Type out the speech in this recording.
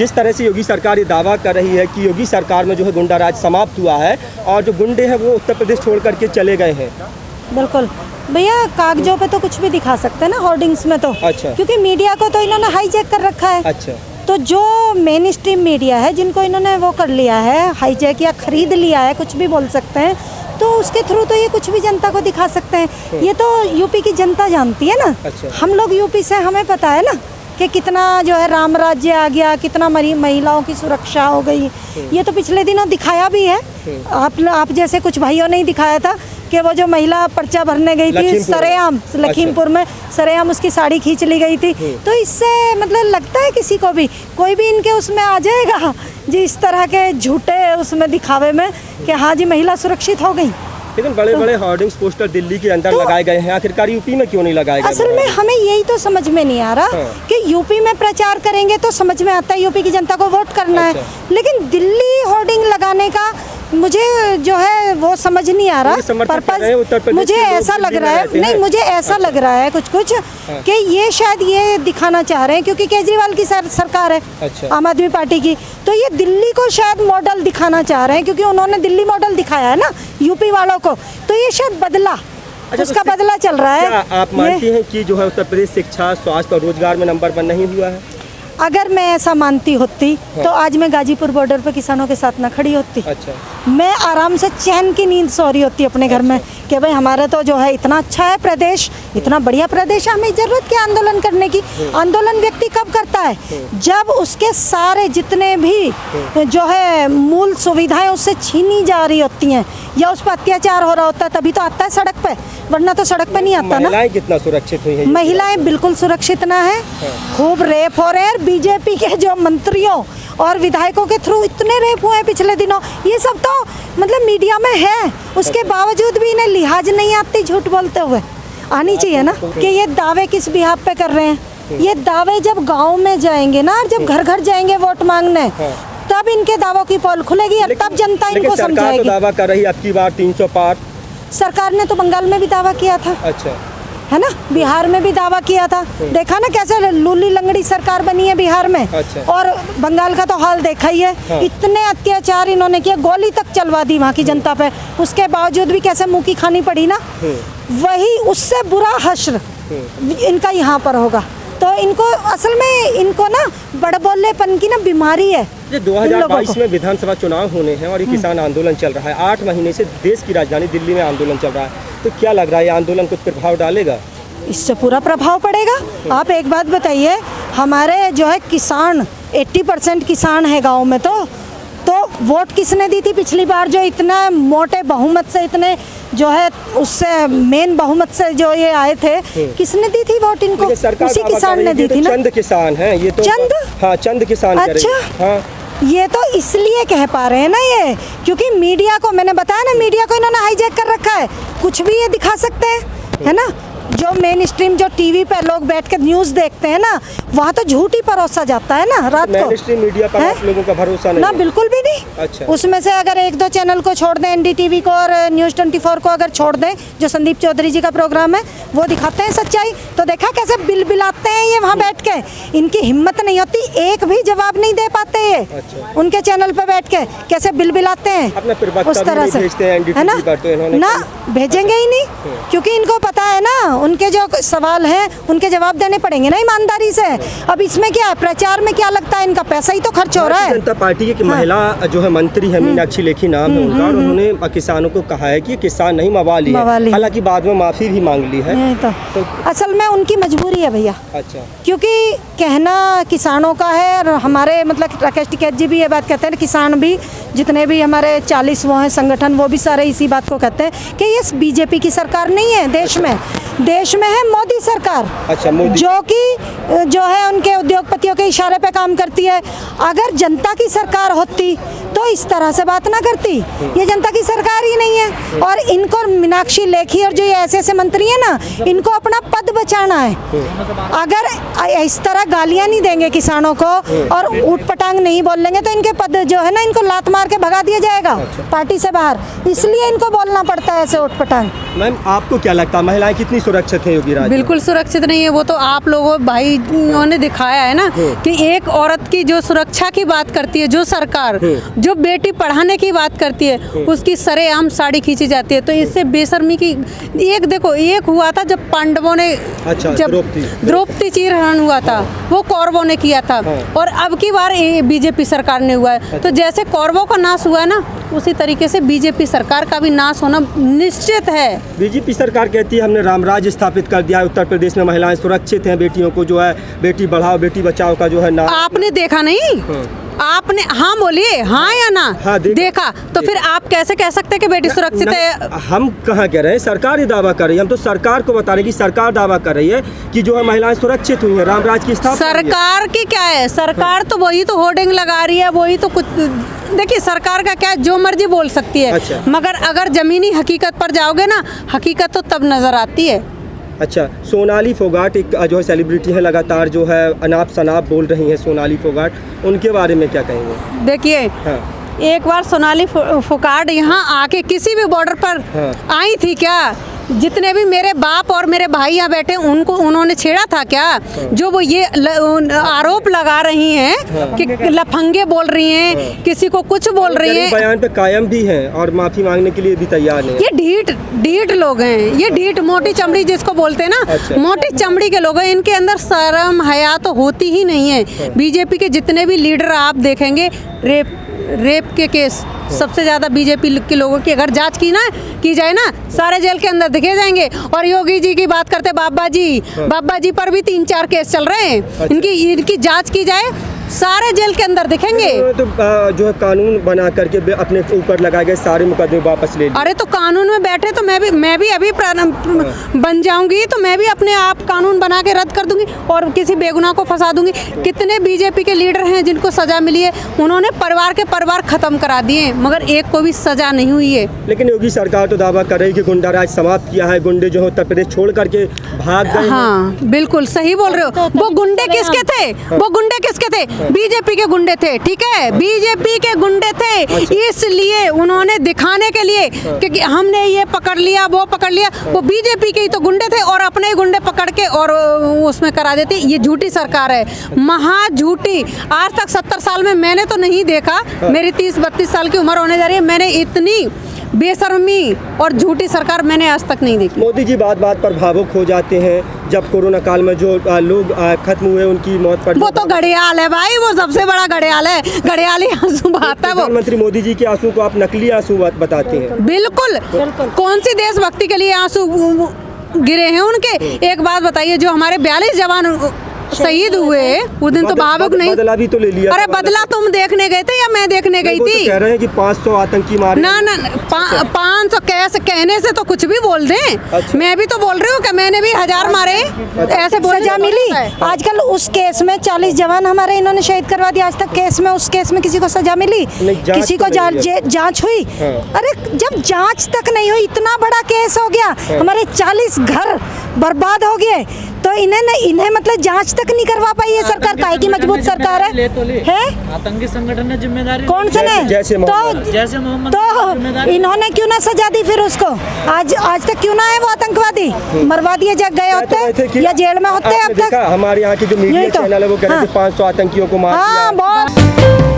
जिस तरह से योगी सरकार ये दावा कर रही है कि योगी सरकार में जो है गुंडा राज समाप्त हुआ है और जो गुंडे हैं वो उत्तर प्रदेश छोड़ करके चले गए हैं। बिल्कुल भैया, कागजों पे तो कुछ भी दिखा सकते हैं ना, होर्डिंग्स में तो। अच्छा। क्योंकि मीडिया को तो इन्होंने हाईजैक कर रखा है। अच्छा। तो जो मेन स्ट्रीम मीडिया है जिनको इन्होंने वो कर लिया है, हाईजैक या खरीद लिया है, कुछ भी बोल सकते हैं, तो उसके थ्रू तो ये कुछ भी जनता को दिखा सकते हैं। ये तो यूपी की जनता जानती है ना। अच्छा। हम लोग यूपी से, हमें पता है ना कि कितना जो है राम राज्य आ गया, कितना महिलाओं की सुरक्षा हो गई। ये तो पिछले दिनों दिखाया भी है। आप जैसे कुछ भाइयों ने ही दिखाया था कि वो जो महिला पर्चा भरने गई थी सरेआम, लखीमपुर में सरेआम उसकी साड़ी खींच ली गई थी। तो इससे मतलब लगता है किसी को भी, कोई भी इनके उसमें आ जाएगा जी, इस तरह के झूठे उसमें दिखावे में कि हाँ जी महिला सुरक्षित हो गई। लेकिन बड़े बड़े होर्डिंग्स पोस्टर दिल्ली के अंदर लगाए गए हैं, आखिरकार यूपी में क्यों नहीं लगाए गए? असल में हमें यही तो समझ में नहीं आ रहा कि यूपी में प्रचार करेंगे तो समझ में आता है यूपी की जनता को वोट करना है, लेकिन दिल्ली होर्डिंग लगाने का मुझे जो है वो समझ नहीं आ रहा पर्पस। मुझे ऐसा लग रहा है, नहीं मुझे ऐसा लग रहा है कुछ कि ये शायद ये दिखाना चाह रहे हैं क्योंकि केजरीवाल की सरकार है, आम आदमी पार्टी की, तो ये दिल्ली को शायद मॉडल दिखाना चाह रहे हैं क्योंकि उन्होंने दिल्ली मॉडल दिखाया है ना यूपी वालों को, तो ये शायद बदला, उसका बदला चल रहा है। क्या आप मानती हैं कि जो है उत्तर प्रदेश शिक्षा, स्वास्थ्य और रोजगार में नंबर 1 नहीं हुआ है? अगर मैं ऐसा मानती होती तो आज मैं गाजीपुर बॉर्डर पे किसानों के साथ ना खड़ी होती। अच्छा। मैं आराम से चैन की नींद सो रही होती अपने घर में कि भाई हमारा तो जो है इतना अच्छा है प्रदेश, इतना बढ़िया प्रदेश है, हमें जरूरत क्या आंदोलन करने की। आंदोलन व्यक्ति कब करता है? जब उसके सारे जितने भी जो है मूल सुविधाएं उससे छीनी जा रही होती हैं या उस पर अत्याचार हो रहा होता है, तभी तो आता है सड़क पे, वरना तो सड़क पे नहीं आता ना। महिलाएं कितना सुरक्षित हुई हैं? महिलाएं बिल्कुल सुरक्षित ना है, खूब रेप हो रहे हैं। बीजेपी के जो मंत्रियों और विधायकों के थ्रू इतने रेप हुए हैं पिछले दिनों, ये सब तो मतलब मीडिया में है, उसके बावजूद भी इन्हें लिहाज नहीं आती झूठ बोलते हुए। आनी चाहिए ना कि ये दावे किस बिहाफ पे कर रहे हैं। ये दावे जब गांव में जाएंगे ना, जब घर घर जाएंगे वोट मांगने, तब इनके दावों की पोल खुलेगी और तब जनता इनको समझाएगी। सरकार तो दावा कर रही है अब की बार 300 पार। सरकार ने तो बंगाल में भी दावा किया था। अच्छा। है ना, बिहार में भी दावा किया था। देखा ना कैसे लूली लंगड़ी सरकार बनी है बिहार में। अच्छा। और बंगाल का तो हाल देखा ही है। हाँ। इतने अत्याचार इन्होंने किया, गोली तक चलवा दी वहाँ की जनता पे, उसके बावजूद भी कैसे मुंह की खानी पड़ी ना। वही उससे बुरा हश्र इनका यहाँ पर होगा। तो इनको असल में इनको ना बड़बोलेपन की ना बीमारी है। 2022 में विधानसभा चुनाव होने हैं और ये किसान आंदोलन चल रहा है। 8 महीने से देश की राजधानी दिल्ली में आंदोलन चल रहा है, तो क्या लग रहा है ये आंदोलन कुछ प्रभाव डालेगा? इससे पूरा प्रभाव पड़ेगा। आप एक बात बताइए, हमारे जो है किसान 80% किसान है गाँव में, तो वोट किसने दी थी पिछली बार? जो इतना मोटे बहुमत से, इतने जो है उससे मेन बहुमत से जो ये आए थे, किसने दी थी वोट इनको? उसी किसान ने दी थी ना। चंद किसान हैं ये तो। चंद? हाँ, चंद किसान। अच्छा। हाँ। ये तो इसलिए कह पा रहे हैं ना ये, क्योंकि मीडिया को, मैंने बताया ना, मीडिया को इन्होंने हाईजैक कर रखा है। कुछ भी ये दिखा सकते हैं, है ना। जो मेन स्ट्रीम जो टीवी पे लोग बैठ के न्यूज़ देखते हैं ना, वहाँ तो झूठ ही परोसा जाता है ना रात को। मेन स्ट्रीम मीडिया पर आप लोगों का भरोसा नहीं ना है? बिल्कुल भी नहीं। अच्छा। उसमें से अगर 1-2 चैनल को छोड़ दें, NDTV को और न्यूज़ 24 को अगर छोड़ दें, जो संदीप चौधरी जी का प्रोग्राम है, वो दिखाते हैं सच्चाई, तो देखा कैसे बिलबिलाते हैं ये वहाँ बैठ के। इनकी हिम्मत नहीं होती, एक भी जवाब नहीं दे पाते ये। अच्छा। उनके चैनल पे बैठ के कैसे बिलबिलाते हैं उस तरह से, है ना भेजेंगे ही नहीं, क्योंकि इनको पता है ना उनके जो सवाल हैं उनके जवाब देने पड़ेंगे ना ईमानदारी से। अब इसमें क्या है, प्रचार में क्या लगता है, इनका पैसा ही तो खर्च हो रहा है। जनता पार्टी की महिला जो है मंत्री है, मीनाक्षी लेखी नाम है उनका, और उन्होंने किसानों को कहा है कि किसान नहीं मवाली है, हालांकि बाद में माफी भी मांग ली है। तो असल में उनकी मजबूरी है भैया। अच्छा। क्योंकि कहना किसानों का है, और हमारे मतलब राकेश टिकैत जी भी ये बात कहते हैं, किसान भी जितने भी हमारे 40 वो हैं संगठन, वो भी सारे इसी बात को कहते हैं कि ये बीजेपी की सरकार नहीं है देश में, देश में है मोदी सरकार। अच्छा, मोदी। जो कि जो है उनके उद्योगपतियों के इशारे पे काम करती है। अगर जनता की सरकार होती तो तो इस तरह से बात ना करती। ये जनता की सरकार ही नहीं है। और इनको मीनाक्षी लेखी और जो ये ऐसे मंत्री है ना, इनको अपना पद बचाना है। अगर इस तरह गालियां नहीं देंगे किसानों को और ऊट पटांग नहीं बोलेंगे तो इनके पद जो है ना, इनको लात मार के भगा दिया जाएगा पार्टी से बाहर। इसलिए इनको बोलना पड़ता है ऐसे ऊट पटांग। मैम, आपको क्या लगता है महिलाएं कितनी सुरक्षित हैं योगी राज में? बिल्कुल सुरक्षित नहीं है। वो तो आप लोगों भाइयों ने दिखाया है ना कि एक औरत की जो सुरक्षा की बात करती है, जो सरकार जो बेटी पढ़ाने की बात करती है, उसकी सरेआम साड़ी खींची जाती है। तो इससे बेशर्मी की एक देखो, एक हुआ था जब पांडवों ने, जब द्रौपदी चीरहरण हुआ था, वो कौरवों ने किया था। और अब की बार बीजेपी सरकार ने हुआ है। तो जैसे कौरवों का नाश हुआ है ना, उसी तरीके से बीजेपी सरकार का भी नाश होना निश्चित है। बीजेपी सरकार कहती है हमने रामराज्य स्थापित कर दिया है, उत्तर प्रदेश में महिलाएं सुरक्षित हैं, बेटियों को जो है बेटी बढ़ाओ बेटी बचाओ का जो है ना। आपने देखा नहीं? आपने हाँ बोलिए, हाँ या ना? हाँ, देखा तो फिर आप कैसे कह सकते हैं कि बेटी सुरक्षित है? हम कहाँ कह रहे हैं, सरकार ही दावा कर रही है। हम तो सरकार को बता रहे हैं कि सरकार दावा कर रही है कि जो है महिलाएं सुरक्षित हुई हैं, रामराज की स्थापना। सरकार की क्या है? सरकार तो वही तो होर्डिंग लगा रही है, वही तो कुछ। देखिए सरकार का क्या है, जो मर्जी बोल सकती है। अच्छा। मगर अगर जमीनी हकीकत पर जाओगे ना, हकीकत तो तब नजर आती है। अच्छा, सोनाली फोगाट एक जो है सेलिब्रिटी है, लगातार जो है अनाप शनाप बोल रही हैं सोनाली फोगाट, उनके बारे में क्या कहेंगे? देखिए हाँ। एक बार सोनाली फोगाट यहाँ आके किसी भी बॉर्डर पर आई थी क्या? जितने भी मेरे बाप और मेरे भाई यहाँ बैठे उनको उन्होंने छेड़ा था क्या? जो वो ये आरोप लगा रही हैं कि लफंगे बोल रही हैं, किसी को कुछ बोल रही हैं। बयान पे कायम भी हैं और माफी मांगने के लिए भी तैयार हैं। ये ढीठ लोग हैं, ये ढीठ मोटी चमड़ी जिसको बोलते हैं ना। अच्छा। मोटी चमड़ी के लोग हैं, इनके अंदर शर्म हया तो होती ही नहीं है। बीजेपी के जितने भी लीडर आप देखेंगे, रेप के केस सबसे ज्यादा बीजेपी के लोगों की अगर जांच की जाए ना, सारे जेल के अंदर दिखे जाएंगे। और योगी जी की बात करते बाबा जी पर भी 3-4 केस चल रहे हैं। अच्छा। इनकी जांच की जाए, सारे जेल के अंदर दिखेंगे। तो जो है कानून बना करके अपने ऊपर लगाए गए सारे मुकदमे वापस ले लिए। अरे तो कानून में बैठे तो मैं भी अभी बन जाऊंगी, तो मैं भी अपने आप कानून बना के रद्द कर दूंगी और किसी बेगुनाह को फंसा दूंगी। कितने बीजेपी के लीडर हैं जिनको सजा मिली है, उन्होंने परिवार खत्म करा दिए, मगर एक को भी सजा नहीं हुई है। लेकिन योगी सरकार तो दावा कर रही है कि गुंडा राज समाप्त किया है, गुंडे जो है उत्तर प्रदेश छोड़ करके भाग गए। हाँ बिल्कुल सही बोल रहे हो। वो गुंडे किसके थे? वो गुंडे किसके थे? बीजेपी के गुंडे थे, ठीक है, बीजेपी के गुंडे थे। इसलिए उन्होंने दिखाने के लिए कि हमने ये पकड़ लिया वो पकड़ लिया, वो बीजेपी के ही तो गुंडे थे और अपने ही गुंडे पकड़ के और उसमें करा देती। ये झूठी सरकार है, महा झूठी। आज तक 70 साल में मैंने तो नहीं देखा, मेरी 30-32 साल की उम्र होने जा रही है, मैंने इतनी बेशर्मी और झूठी सरकार मैंने आज तक नहीं देखी। मोदी जी बात पर भावुक हो जाते हैं। जब कोरोना काल में जो लोग खत्म हुए उनकी मौत पर, वो तो घड़ियाल है भाई, वो सबसे बड़ा घड़ियाल है, घड़ियाली आंसू बहाता है वो। प्रधानमंत्री मोदी जी के आंसू को आप नकली आंसू बताते हैं। बिल्कुल। कौन सी देशभक्ति के लिए आंसू गिरे हैं उनके? एक बात बताइए, जो हमारे 42 जवान शहीद हुए उस दिन तो भावुक नहीं? बदला भी तो ले लिया। अरे बदला तुम देखने गए थे या मैं देखने गई थी? तो कह रहे हैं कि 500 आतंकी मारे। ना 500 कैसे कहने से तो कुछ भी बोल दें। अच्छा। मैं भी तो बोल रही हूँ कि मैंने भी 1000 मारे। ऐसे सजा मिली? आजकल उस केस में 40 जवान हमारे इन्होंने शहीद करवा दिया। आज तक केस में, उस केस में किसी को सजा मिली? किसी को जांच हुई? अरे जब जांच तक नहीं हुई, इतना बड़ा केस हो गया, हमारे 40 घर बर्बाद हो गए, तो इन्हें मतलब जांच तक नहीं करवा पाई है सरकार। काहे की मजबूत सरकार है? आतंकी संगठन ने जिम्मेदारी कौन से ने? जैसे मोहम्मद तो इन्होंने क्यों ना सजा दी फिर उसको? आज तक क्यों ना है वो आतंकवादी? मरवा दिए गए होते या जेल में होते अब तक। हमारे यहाँ की जो मीडिया चैनल है वो कह रहे थे 500 आतंकियों को मार दिया। हाँ बहुत।